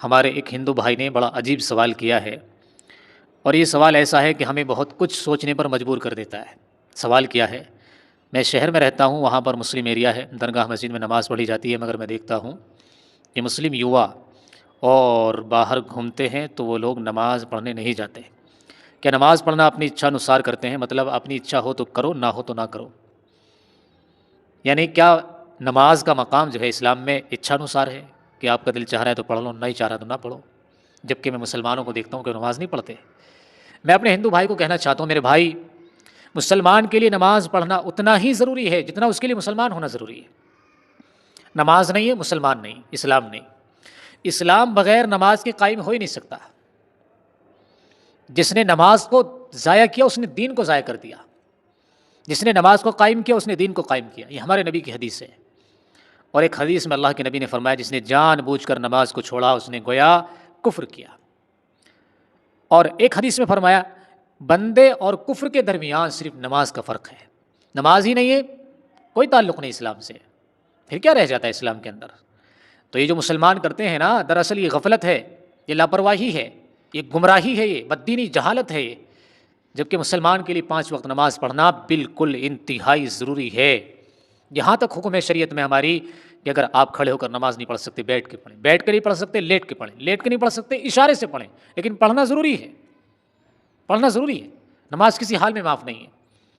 ہمارے ایک ہندو بھائی نے بڑا عجیب سوال کیا ہے، اور یہ سوال ایسا ہے کہ ہمیں بہت کچھ سوچنے پر مجبور کر دیتا ہے۔ سوال کیا ہے؟ میں شہر میں رہتا ہوں، وہاں پر مسلم ایریا ہے، درگاہ مسجد میں نماز پڑھی جاتی ہے، مگر میں دیکھتا ہوں کہ مسلم یووا اور باہر گھومتے ہیں تو وہ لوگ نماز پڑھنے نہیں جاتے۔ کیا نماز پڑھنا اپنی اچھا انوسار کرتے ہیں؟ مطلب اپنی اچھا ہو تو کرو، نہ ہو تو نہ کرو۔ یعنی کیا نماز کا مقام جو ہے اسلام میں اچھا انوسار ہے کہ آپ کا دل چاہ رہا ہے تو پڑھ لو، نہیں چاہ رہا تو نہ پڑھو؟ جبکہ میں مسلمانوں کو دیکھتا ہوں کہ نماز نہیں پڑھتے۔ میں اپنے ہندو بھائی کو کہنا چاہتا ہوں، میرے بھائی، مسلمان کے لیے نماز پڑھنا اتنا ہی ضروری ہے جتنا اس کے لیے مسلمان ہونا ضروری ہے۔ نماز نہیں ہے مسلمان نہیں، اسلام نہیں۔ اسلام بغیر نماز کے قائم ہو ہی نہیں سکتا۔ جس نے نماز کو ضائع کیا اس نے دین کو ضائع کر دیا، جس نے نماز کو قائم کیا اس نے دین کو قائم کیا۔ یہ ہمارے نبی کی حدیث ہے۔ اور ایک حدیث میں اللہ کے نبی نے فرمایا، جس نے جان بوجھ کر نماز کو چھوڑا اس نے گویا کفر کیا۔ اور ایک حدیث میں فرمایا، بندے اور کفر کے درمیان صرف نماز کا فرق ہے۔ نماز ہی نہیں ہے، کوئی تعلق نہیں اسلام سے، پھر کیا رہ جاتا ہے اسلام کے اندر؟ تو یہ جو مسلمان کرتے ہیں نا، دراصل یہ غفلت ہے، یہ لاپرواہی ہے، یہ گمراہی ہے، یہ بددینی جہالت ہے یہ۔ جبکہ مسلمان کے لیے 5 وقت نماز پڑھنا بالکل انتہائی ضروری ہے۔ یہاں تک حکم ہے شریعت میں ہماری کہ اگر آپ کھڑے ہو کر نماز نہیں پڑھ سکتے، بیٹھ کے پڑھیں، بیٹھ کے نہیں پڑھ سکتے لیٹ کے پڑھیں، لیٹ کے نہیں پڑھ سکتے اشارے سے پڑھیں، لیکن پڑھنا ضروری ہے، پڑھنا ضروری ہے۔ نماز کسی حال میں معاف نہیں ہے۔